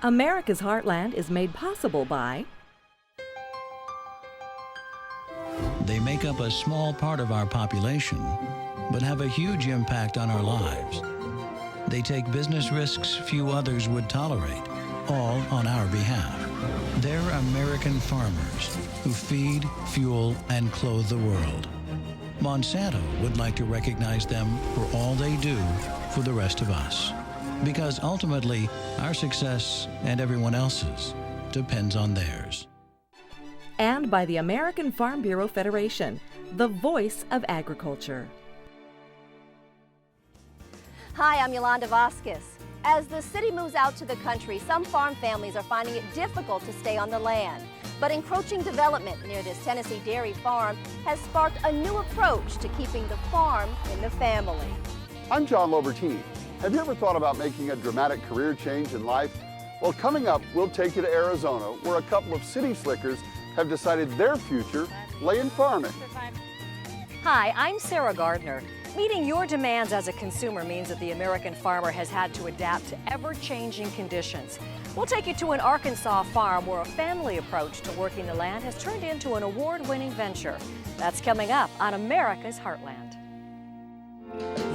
America's Heartland is made possible by They make up a small part of our population, but have a huge impact on our lives. They take business risks few others would tolerate, all on our behalf. They're American farmers who feed, fuel, and clothe the world. Monsanto would like to recognize them for all they do for the rest of us. Because ultimately, our success and everyone else's depends on theirs. and by the American Farm Bureau Federation, the voice of agriculture. Hi, I'm Yolanda Vazquez. As the city moves out to the country, some farm families are finding it difficult to stay on the land. But encroaching development near this Tennessee dairy farm has sparked a new approach to keeping the farm in the family. I'm John Lobertini. Have you ever thought about making a dramatic career change in life? Well, coming up, we'll take you to Arizona, where a couple of city slickers have decided their future lay in farming. Hi, I'm Sarah Gardner. Meeting your demands as a consumer means that the American farmer has had to adapt to ever-changing conditions. We'll take you to an Arkansas farm where a family approach to working the land has turned into an award-winning venture. That's coming up on America's Heartland.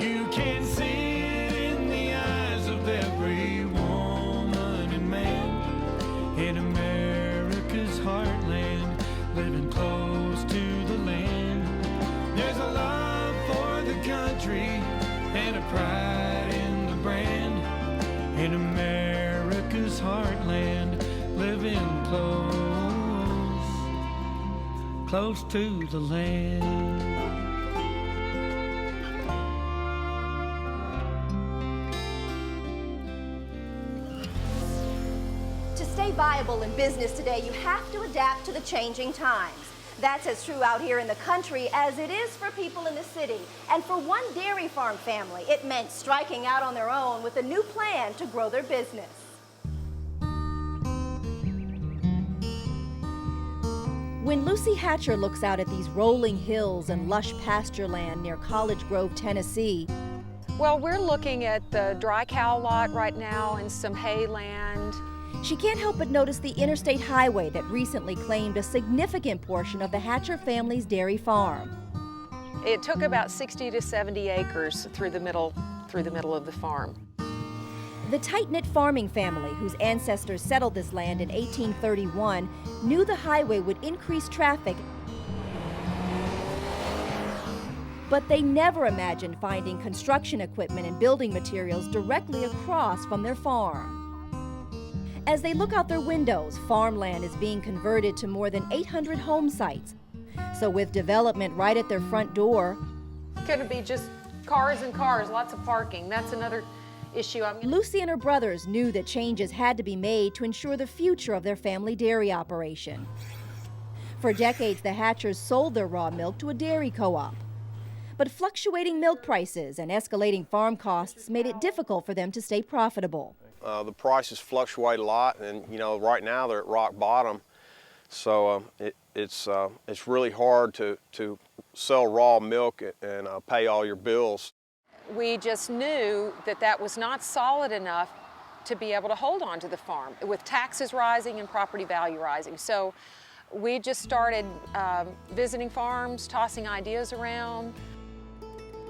You can see it in the eyes of every woman and man in America's heartland, living close to the land. There's a love for the country and a pride in the brand. In America's heartland, living close to the land. To stay viable in business today, you have to adapt to the changing times. That's as true out here in the country as it is for people in the city. And for one dairy farm family, it meant striking out on their own with a new plan to grow their business. When Lucy Hatcher looks out at these rolling hills and lush pasture land near College Grove, Tennessee, well, we're looking at the dry cow lot right now and some hay land. she can't help but notice the interstate highway that recently claimed a significant portion of the Hatcher family's dairy farm. It took about 60 to 70 acres through the middle of the farm. The tight-knit farming family, whose ancestors settled this land in 1831, knew the highway would increase traffic, but they never imagined finding construction equipment and building materials directly across from their farm. As they look out their windows, farmland is being converted to more than 800 home sites. So with development right at their front door, It's going to be just cars and cars, lots of parking. That's another issue. Lucy and her brothers knew that changes had to be made to ensure the future of their family dairy operation. For decades, the Hatchers sold their raw milk to a dairy co-op. But fluctuating milk prices and escalating farm costs made it difficult for them to stay profitable. The prices fluctuate a lot, and right now they're at rock bottom. So it's really hard to sell raw milk and pay all your bills. We just knew that that was not solid enough to be able to hold on to the farm with taxes rising and property value rising. So we just started visiting farms, tossing ideas around.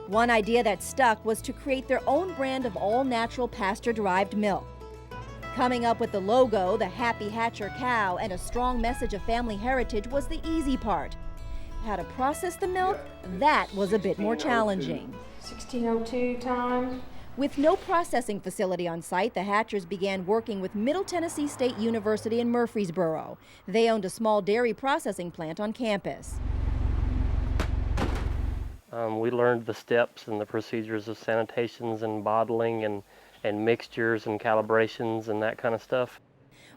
One idea that stuck was to create their own brand of all-natural pasture-derived milk. Coming up with the logo, the Happy Hatcher cow, and a strong message of family heritage was the easy part. How to process the milk, that was a bit more challenging. 1602 time. With no processing facility on site, the Hatchers began working with Middle Tennessee State University in Murfreesboro. They owned a small dairy processing plant on campus. We learned the steps and the procedures of sanitations and bottling and mixtures and calibrations and that kind of stuff.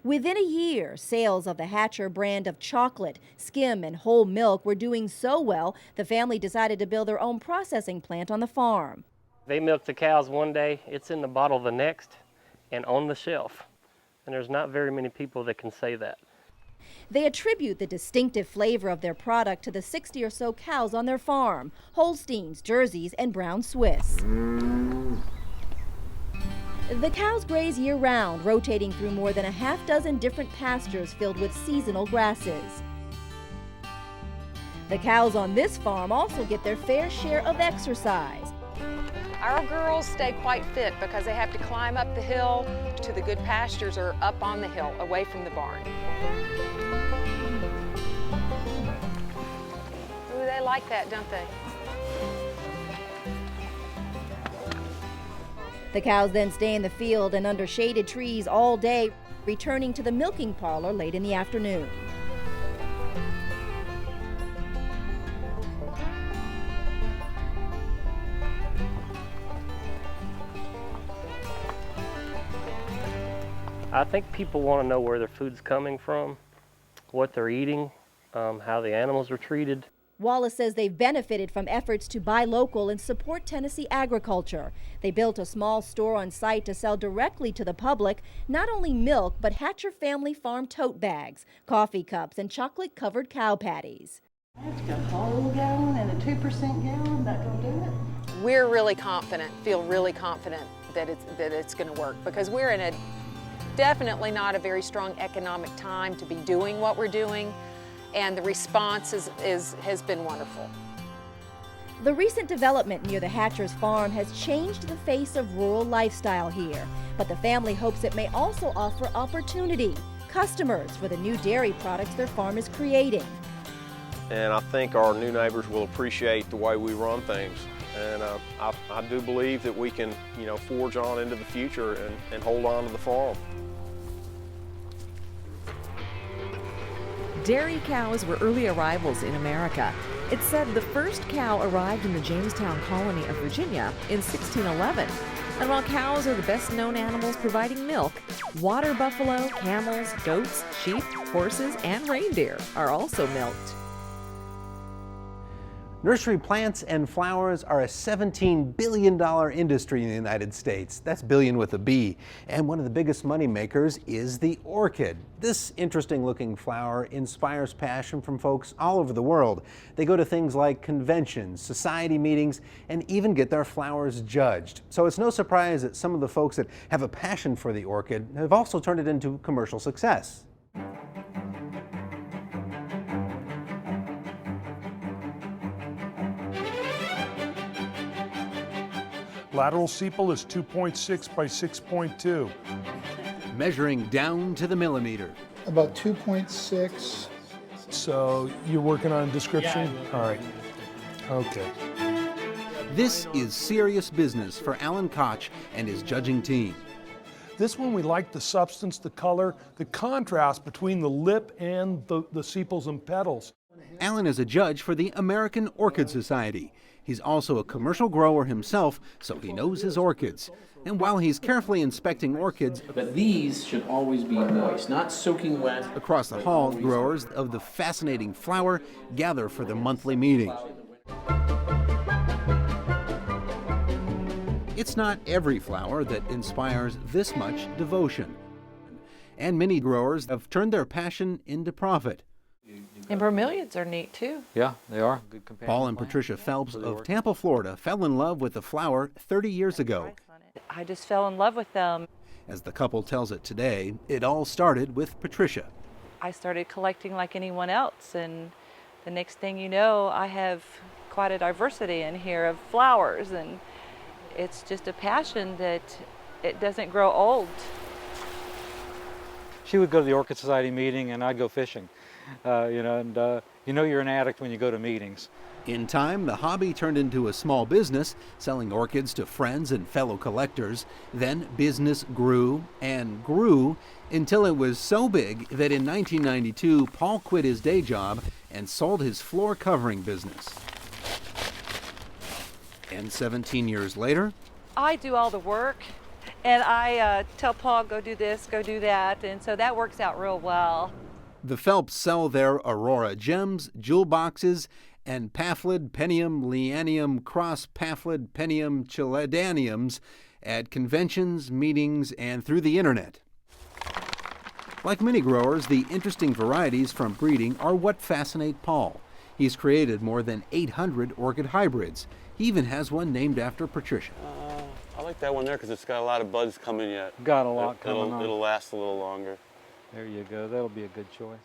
Within a year, sales of the Hatcher brand of chocolate, skim, and whole milk were doing so well, the family decided to build their own processing plant on the farm. They milk the cows one day, it's in the bottle the next, and on the shelf. And there's not very many people that can say that. They attribute the distinctive flavor of their product to the 60 or so cows on their farm, Holsteins, Jerseys, and Brown Swiss. The cows graze year-round, rotating through more than a half dozen different pastures filled with seasonal grasses. The cows on this farm also get their fair share of exercise. Our girls stay quite fit because they have to climb up the hill to the good pastures or up on the hill away from the barn. Ooh, they like that, don't they? The cows then stay in the field and under shaded trees all day, returning to the milking parlor late in the afternoon. I think people want to know where their food's coming from, what they're eating, how the animals are treated. Wallace says they've benefited from efforts to buy local and support Tennessee agriculture. They built a small store on site to sell directly to the public, not only milk, but Hatcher Family Farm tote bags, coffee cups, and chocolate-covered cow patties. It's got a whole gallon and a 2% gallon. That gonna do it? We're really confident, feel really confident that it's going to work because we're in a definitely not a very strong economic time to be doing what we're doing, and the response has been wonderful. The recent development near the Hatcher's farm has changed the face of rural lifestyle here, but the family hopes it may also offer opportunity, customers for the new dairy products their farm is creating. And I think our new neighbors will appreciate the way we run things. And I do believe that we can, forge on into the future and hold on to the farm. Dairy cows were early arrivals in America. It's said the first cow arrived in the Jamestown colony of Virginia in 1611. And while cows are the best-known animals providing milk, water buffalo, camels, goats, sheep, horses, and reindeer are also milked. Nursery plants and flowers are a $17 billion industry in the United States. That's billion with a B. And one of the biggest money makers is the orchid. This interesting looking flower inspires passion from folks all over the world. They go to things like conventions, society meetings, and even get their flowers judged. So it's no surprise that some of the folks that have a passion for the orchid have also turned it into commercial success. Lateral sepal is 2.6 by 6.2. Measuring down to the millimeter. About 2.6. So you're working on a description? Yeah, all right. Okay. This is serious business for Alan Koch and his judging team. This one we like the substance, the color, the contrast between the lip and the sepals and petals. Alan is a judge for the American Orchid Society. He's also a commercial grower himself, so he knows his orchids. And while he's carefully inspecting orchids, but these should always be moist, not soaking wet. Across the hall, growers of the fascinating flower gather for the monthly meeting. It's not every flower that inspires this much devotion. And many growers have turned their passion into profit. And bromeliads are neat too. Yeah, they are. Good companion Paul and Patricia Phelps of Tampa, Florida fell in love with the flower 30 years ago. I just fell in love with them. As the couple tells it today, it all started with Patricia. I started collecting like anyone else, and the next thing you know, I have quite a diversity in here of flowers, and it's just a passion that it doesn't grow old. She would go to the Orchid Society meeting and I'd go fishing. You know you're an addict when you go to meetings. In time, the hobby turned into a small business, selling orchids to friends and fellow collectors. Then business grew and grew until it was so big that in 1992, Paul quit his day job and sold his floor covering business. And 17 years later, I do all the work, and I tell Paul, go do this, go do that, and so that works out real well. the Phelps sell their Aurora gems, jewel boxes, and Paphlid Penium Leanium Cross Paphlid Penium Chiladaniums at conventions, meetings, and through the internet. Like many growers, the interesting varieties from breeding are what fascinate Paul. He's created more than 800 orchid hybrids. He even has one named after Patricia. I like that one there because it's got a lot of buds coming yet. Got a lot coming on. It'll last a little longer. There you go. That'll be a good choice.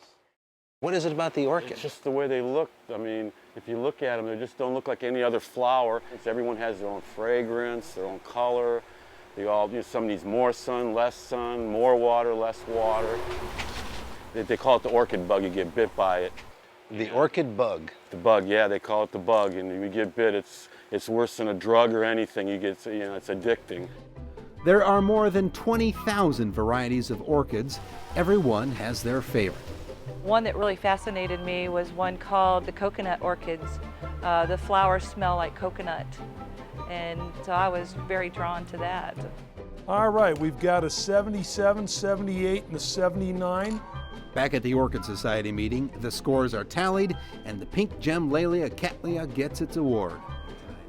What is it about the orchid? It's just the way they look. I mean, if you look at them, they just don't look like any other flower. Everyone has their own fragrance, their own color. They all, some needs more sun, less sun, more water, less water. They call it the orchid bug. You get bit by it. The orchid bug. The bug, yeah, they call it the bug. And if you get bit, it's worse than a drug or anything. You get, it's addicting. There are more than 20,000 varieties of orchids. Everyone has their favorite. One that really fascinated me was one called the coconut orchids. The flowers smell like coconut, and so I was very drawn to that. All right, we've got a 77, 78, and a 79. Back at the Orchid Society meeting, the scores are tallied, and the pink gem Laelia cattleya gets its award.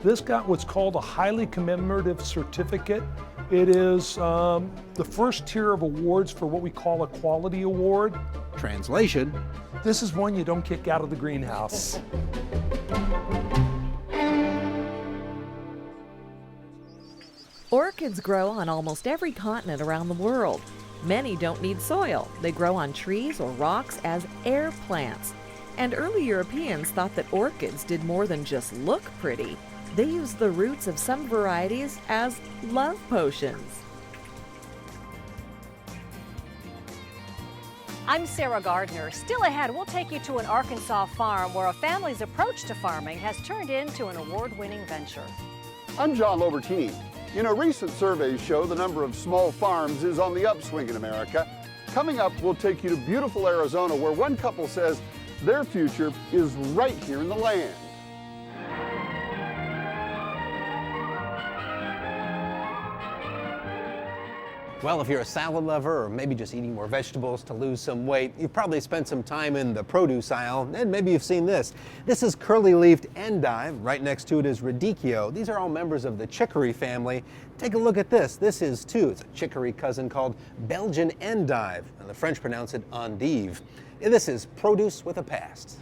This got what's called a highly commemorative certificate. It is the first tier of awards for what we call a quality award. Translation: this is one you don't kick out of the greenhouse. Orchids grow on almost every continent around the world. Many don't need soil. They grow on trees or rocks as air plants. And early Europeans thought that orchids did more than just look pretty. They used the roots of some varieties as love potions. I'm Sarah Gardner. Still ahead, we'll take you to an Arkansas farm where a family's approach to farming has turned into an award-winning venture. I'm John Lobertini. Recent surveys show the number of small farms is on the upswing in America. Coming up, we'll take you to beautiful Arizona, where one couple says their future is right here in the land. Well, if you're a salad lover or maybe just eating more vegetables to lose some weight, you've probably spent some time in the produce aisle, and maybe you've seen this. This is curly-leafed endive. Right next to it is radicchio. These are all members of the chicory family. Take a look at this. This is, too, it's a chicory cousin called Belgian endive, and the French pronounce it endive. This is produce with a past.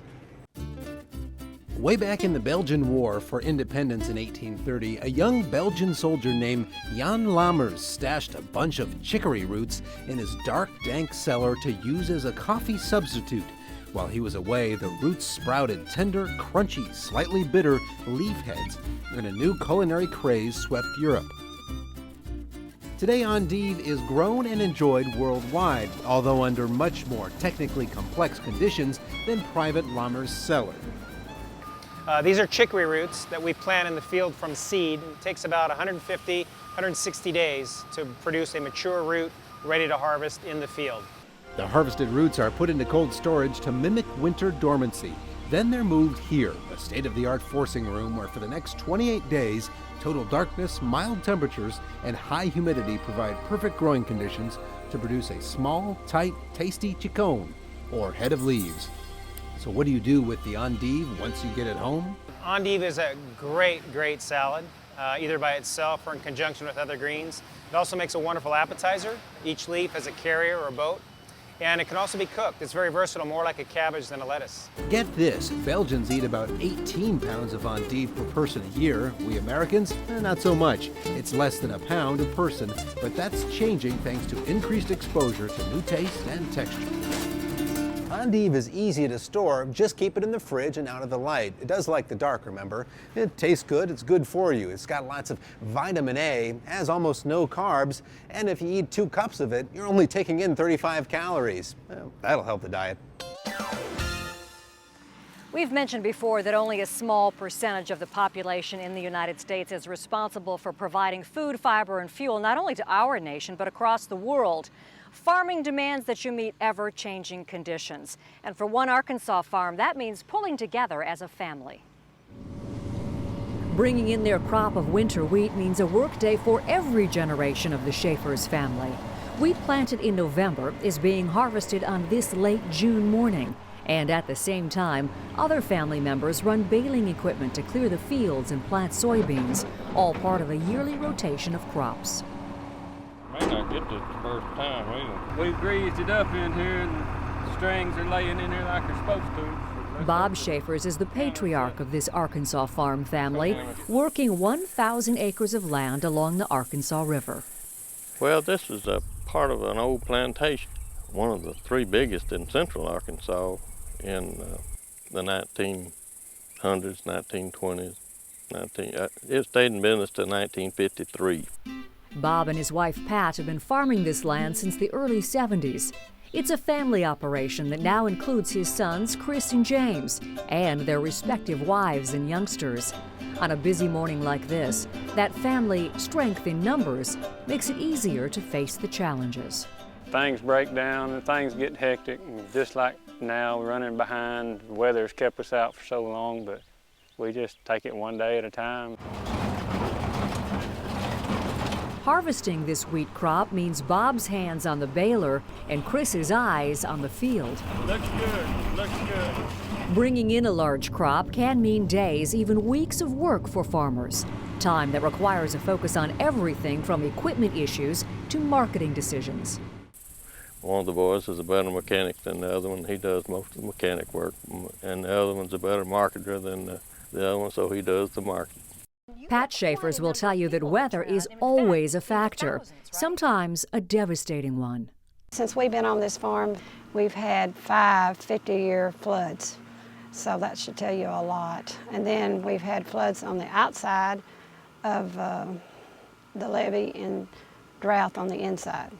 Way back in the Belgian War for Independence in 1830, a young Belgian soldier named Jan Lammers stashed a bunch of chicory roots in his dark, dank cellar to use as a coffee substitute. While he was away, the roots sprouted tender, crunchy, slightly bitter leaf heads, and a new culinary craze swept Europe. Today, endive is grown and enjoyed worldwide, although under much more technically complex conditions than private Lammers' cellar. These are chicory roots that we plant in the field from seed. It takes about 150, 160 days to produce a mature root ready to harvest in the field. The harvested roots are put into cold storage to mimic winter dormancy. Then they're moved here, a state-of-the-art forcing room where for the next 28 days, total darkness, mild temperatures, and high humidity provide perfect growing conditions to produce a small, tight, tasty chicon, or head of leaves. So what do you do with the endive once you get it home? Endive is a great salad, either by itself or in conjunction with other greens. It also makes a wonderful appetizer. Each leaf has a carrier or a boat. And it can also be cooked. It's very versatile, more like a cabbage than a lettuce. Get this, Belgians eat about 18 pounds of endive per person a year. We Americans, not so much. It's less than a pound a person, but that's changing thanks to increased exposure to new taste and texture. Endive is easy to store. Just keep it in the fridge and out of the light. It does like the dark, remember? It tastes good, it's good for you. It's got lots of vitamin A, has almost no carbs, and if you eat 2 cups of it, you're only taking in 35 calories. Well, that'll help the diet. We've mentioned before that only a small percentage of the population in the United States is responsible for providing food, fiber, and fuel, not only to our nation, but across the world. Farming demands that you meet ever-changing conditions. And for one Arkansas farm, that means pulling together as a family. Bringing in their crop of winter wheat means a workday for every generation of the Schaefer's family. Wheat planted in November is being harvested on this late June morning. And at the same time, other family members run baling equipment to clear the fields and plant soybeans, all part of a yearly rotation of crops. May not get this the first time either. We've greased it up in here and strings are laying in there like they're supposed to. Bob Schaefer's is the patriarch of this Arkansas farm family, working 1,000 acres of land along the Arkansas River. Well, this is a part of an old plantation, one of the 3 biggest in central Arkansas in the 1900s, 1920s. It stayed in business till 1953. Bob and his wife Pat have been farming this land since the early 70s. It's a family operation that now includes his sons, Chris and James, and their respective wives and youngsters. On a busy morning like this, that family strength in numbers makes it easier to face the challenges. Things break down and things get hectic, and just like now, we're running behind. The weather's kept us out for so long, but we just take it one day at a time. Harvesting this wheat crop means Bob's hands on the baler and Chris's eyes on the field. Looks good, looks good. Bringing in a large crop can mean days, even weeks of work for farmers. Time that requires a focus on everything from equipment issues to marketing decisions. One of the boys is a better mechanic than the other one. He does most of the mechanic work, and the other one's a better marketer than the other one, so he does the marketing. Pat Schaefer's will tell you that weather is always a factor, sometimes a devastating one. Since we've been on this farm, we've had 5 50-year floods, so that should tell you a lot. And then we've had floods on the outside of the levee and drought on the inside,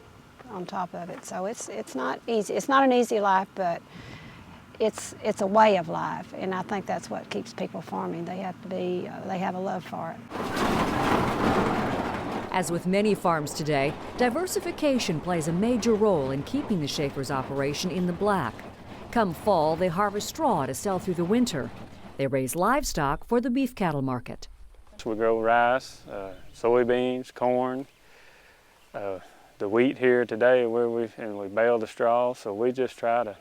on top of it. So it's not easy. It's not an easy life, but it's a way of life, and I think that's what keeps people farming. They have to be, they have a love for it. As with many farms today, diversification plays a major role in keeping the Schaefer's operation in the black. Come fall, they harvest straw to sell through the winter. They raise livestock for the beef cattle market. So we grow rice, soybeans, corn, the wheat here today, and we bale the straw, so we just try to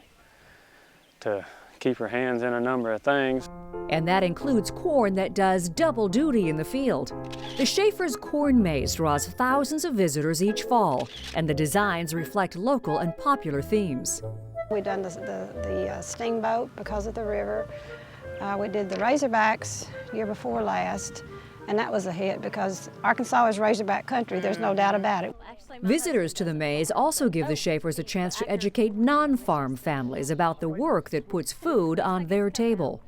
keep our hands in a number of things. And that includes corn that does double duty in the field. The Schaefer's Corn Maze draws thousands of visitors each fall, and the designs reflect local and popular themes. We've done the steamboat because of the river. We did the Razorbacks year before last, and that was a hit because Arkansas is Razorback country, there's no doubt about it. Visitors to the maze also give the Schaefers a chance to educate non-farm families about the work that puts food on their table.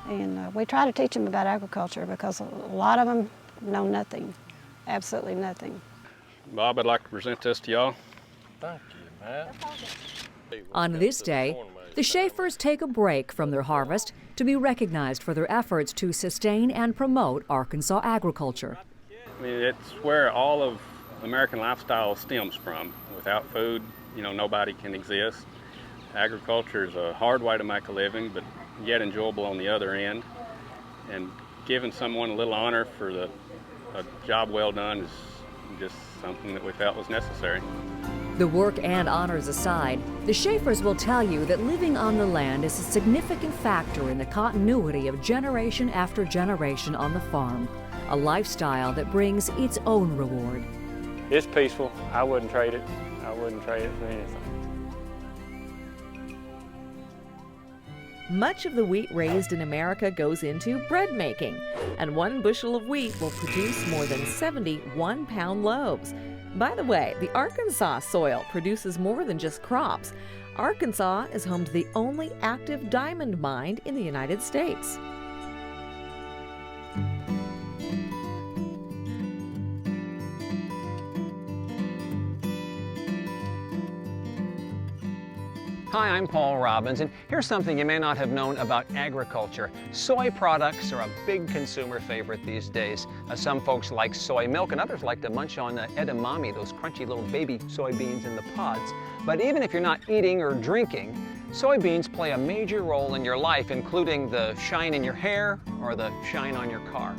And we try to teach them about agriculture because a lot of them know nothing, absolutely nothing. Bob, I'd like to present this to y'all. Thank you, Matt. On this day, the Schaefers take a break from their harvest to be recognized for their efforts to sustain and promote Arkansas agriculture. I mean, it's where all of American lifestyle stems from. Without food, nobody can exist. Agriculture is a hard way to make a living, but yet enjoyable on the other end. And giving someone a little honor for a job well done is just something that we felt was necessary. The work and honors aside, the Schaefers will tell you that living on the land is a significant factor in the continuity of generation after generation on the farm, a lifestyle that brings its own reward. It's peaceful. I wouldn't trade it. I wouldn't trade it for anything. Much of the wheat raised in America goes into bread making, and 1 bushel of wheat will produce more than 70 one-pound loaves. By the way, the Arkansas soil produces more than just crops. Arkansas is home to the only active diamond mine in the United States. Hi, I'm Paul Robbins, and here's something you may not have known about agriculture. Soy products are a big consumer favorite these days. Some folks like soy milk, and others like to munch on edamame, those crunchy little baby soybeans in the pods. But even if you're not eating or drinking, soybeans play a major role in your life, including the shine in your hair or the shine on your car.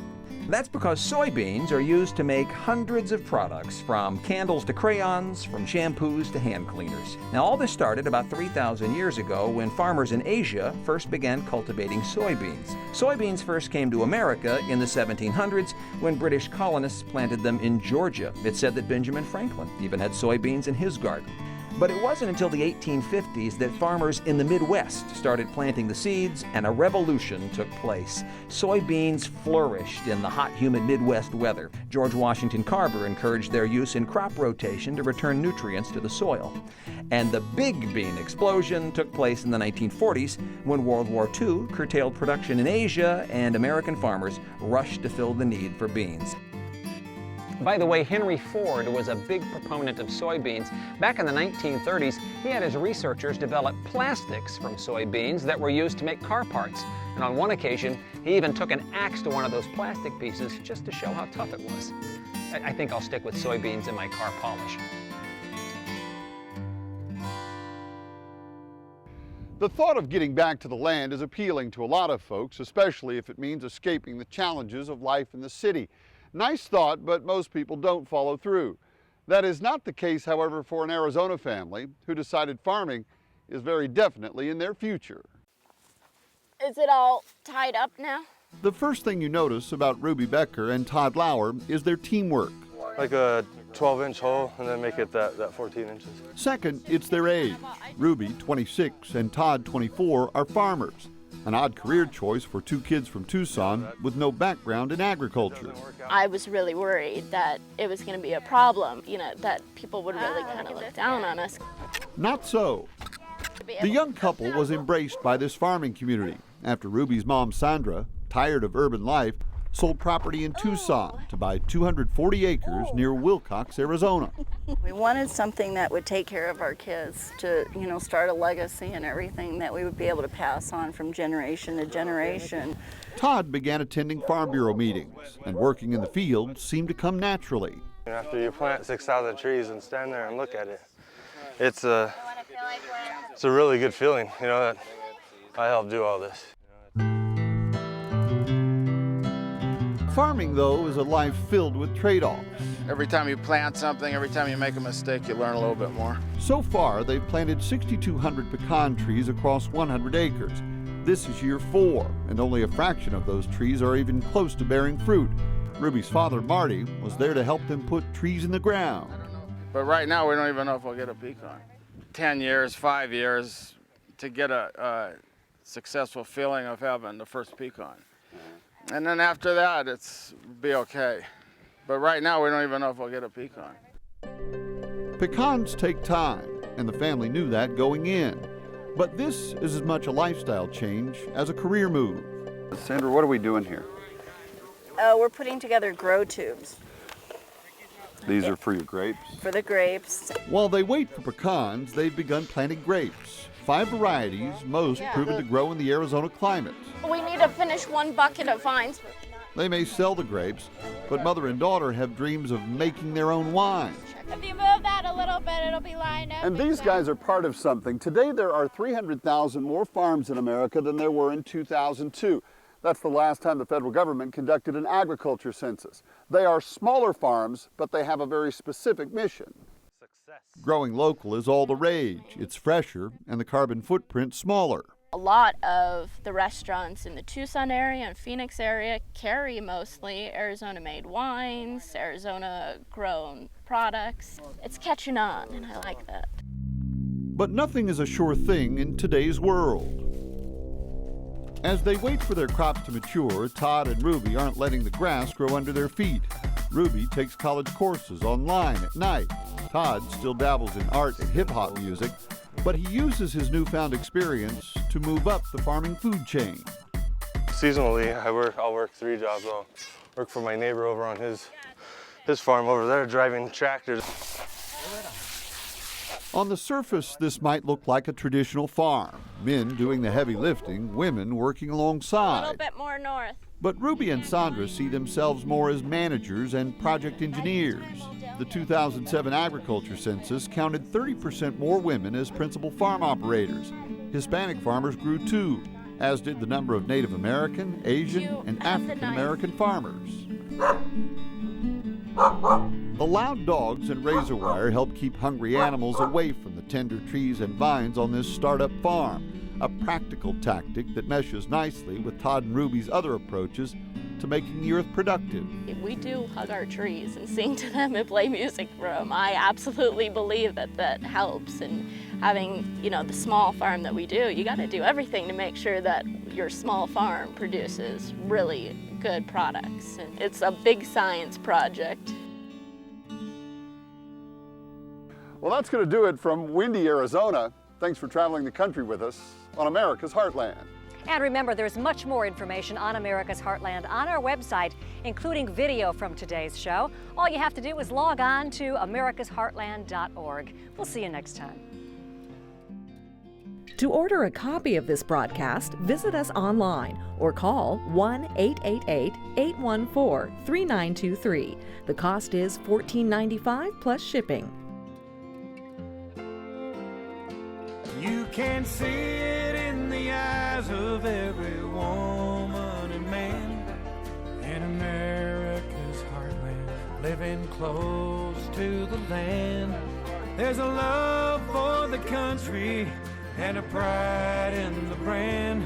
That's because soybeans are used to make hundreds of products, from candles to crayons, from shampoos to hand cleaners. Now, all this started about 3,000 years ago when farmers in Asia first began cultivating soybeans. Soybeans first came to America in the 1700s when British colonists planted them in Georgia. It's said that Benjamin Franklin even had soybeans in his garden. But it wasn't until the 1850s that farmers in the Midwest started planting the seeds and a revolution took place. Soybeans flourished in the hot, humid Midwest weather. George Washington Carver encouraged their use in crop rotation to return nutrients to the soil. And the big bean explosion took place in the 1940s when World War II curtailed production in Asia and American farmers rushed to fill the need for beans. By the way, Henry Ford was a big proponent of soybeans. Back in the 1930s, he had his researchers develop plastics from soybeans that were used to make car parts. And on one occasion, he even took an axe to one of those plastic pieces just to show how tough it was. I think I'll stick with soybeans in my car polish. The thought of getting back to the land is appealing to a lot of folks, especially if it means escaping the challenges of life in the city. Nice thought, but most people don't follow through. That is not the case, however, for an Arizona family who decided farming is very definitely in their future. Is it all tied up now? The first thing you notice about Ruby Becker and Todd Lauer is their teamwork. Like a 12-inch hole and then make it that 14 inches. Second, it's their age. Ruby, 26, and Todd, 24, are farmers. An odd career choice for two kids from Tucson with no background in agriculture. I was really worried that it was going to be a problem, that people would really kind of look down on us. Not so. The young couple was embraced by this farming community after Ruby's mom, Sandra, tired of urban life, sold property in Tucson to buy 240 acres near Willcox, Arizona. We wanted something that would take care of our kids, to start a legacy and everything that we would be able to pass on from generation to generation. Todd began attending Farm Bureau meetings, and working in the field seemed to come naturally. After you plant 6,000 trees and stand there and look at it, it's a really good feeling, that I helped do all this. Farming, though, is a life filled with trade-offs. Every time you plant something, every time you make a mistake, you learn a little bit more. So far, they've planted 6,200 pecan trees across 100 acres. This is year 4, and only a fraction of those trees are even close to bearing fruit. Ruby's father, Marty, was there to help them put trees in the ground. But right now, we don't even know if we'll get a pecan. 10 years, 5 years to get a successful feeling of having the first pecan. And then after that, it's be okay. But right now, we don't even know if we'll get a pecan. Pecans take time, and the family knew that going in. But this is as much a lifestyle change as a career move. Sandra, what are we doing here? We're putting together grow tubes. These are for your grapes? For the grapes. While they wait for pecans, they've begun planting grapes. 5 varieties, most proven to grow in the Arizona climate. We need to finish 1 bucket of vines. They may sell the grapes, but mother and daughter have dreams of making their own wine. If you move that a little bit, it'll be lined up. And these guys are part of something. Today there are 300,000 more farms in America than there were in 2002. That's the last time the federal government conducted an agriculture census. They are smaller farms, but they have a very specific mission. Growing local is all the rage. It's fresher and the carbon footprint smaller. A lot of the restaurants in the Tucson area and Phoenix area carry mostly Arizona-made wines, Arizona-grown products. It's catching on, and I like that. But nothing is a sure thing in today's world. As they wait for their crops to mature, Todd and Ruby aren't letting the grass grow under their feet. Ruby takes college courses online at night. Todd still dabbles in art and hip-hop music, but he uses his newfound experience to move up the farming food chain. Seasonally, I'll work 3 jobs. I'll work for my neighbor over on his farm over there, driving tractors. On the surface, this might look like a traditional farm. Men doing the heavy lifting, women working alongside. A little bit more north. But Ruby and Sandra see themselves more as managers and project engineers. The 2007 agriculture census counted 30% more women as principal farm operators. Hispanic farmers grew too, as did the number of Native American, Asian, and African American farmers. The loud dogs and razor wire help keep hungry animals away from the tender trees and vines on this startup farm, a practical tactic that meshes nicely with Todd and Ruby's other approaches to making the earth productive. We do hug our trees and sing to them and play music for them. I absolutely believe that that helps. And having, you know, the small farm that we do, you got to do everything to make sure that your small farm produces really good products. And it's a big science project. Well, that's going to do it from windy Arizona. Thanks for traveling the country with us on America's Heartland. And remember, there's much more information on America's Heartland on our website, including video from today's show. All you have to do is log on to americasheartland.org. We'll see you next time. To order a copy of this broadcast, visit us online or call 1-888-814-3923. The cost is $14.95 plus shipping. You can see it in the eyes of every woman and man in America's heartland, living close to the land. There's a love for the country and a pride in the brand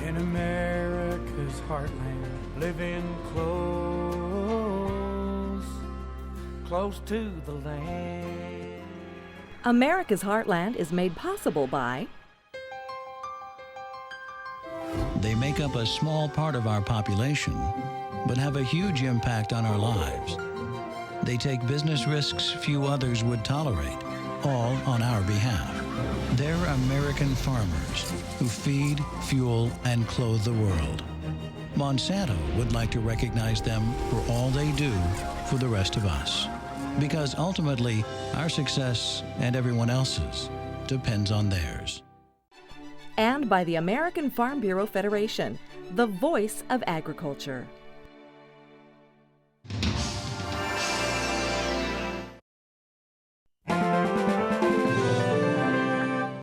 in America's heartland, living close to the land. America's Heartland is made possible by They make up a small part of our population, but have a huge impact on our lives. They take business risks few others would tolerate, all on our behalf. They're American farmers who feed, fuel, and clothe the world. Monsanto would like to recognize them for all they do for the rest of us. Because ultimately, our success and everyone else's depends on theirs. And by the American Farm Bureau Federation, the voice of agriculture.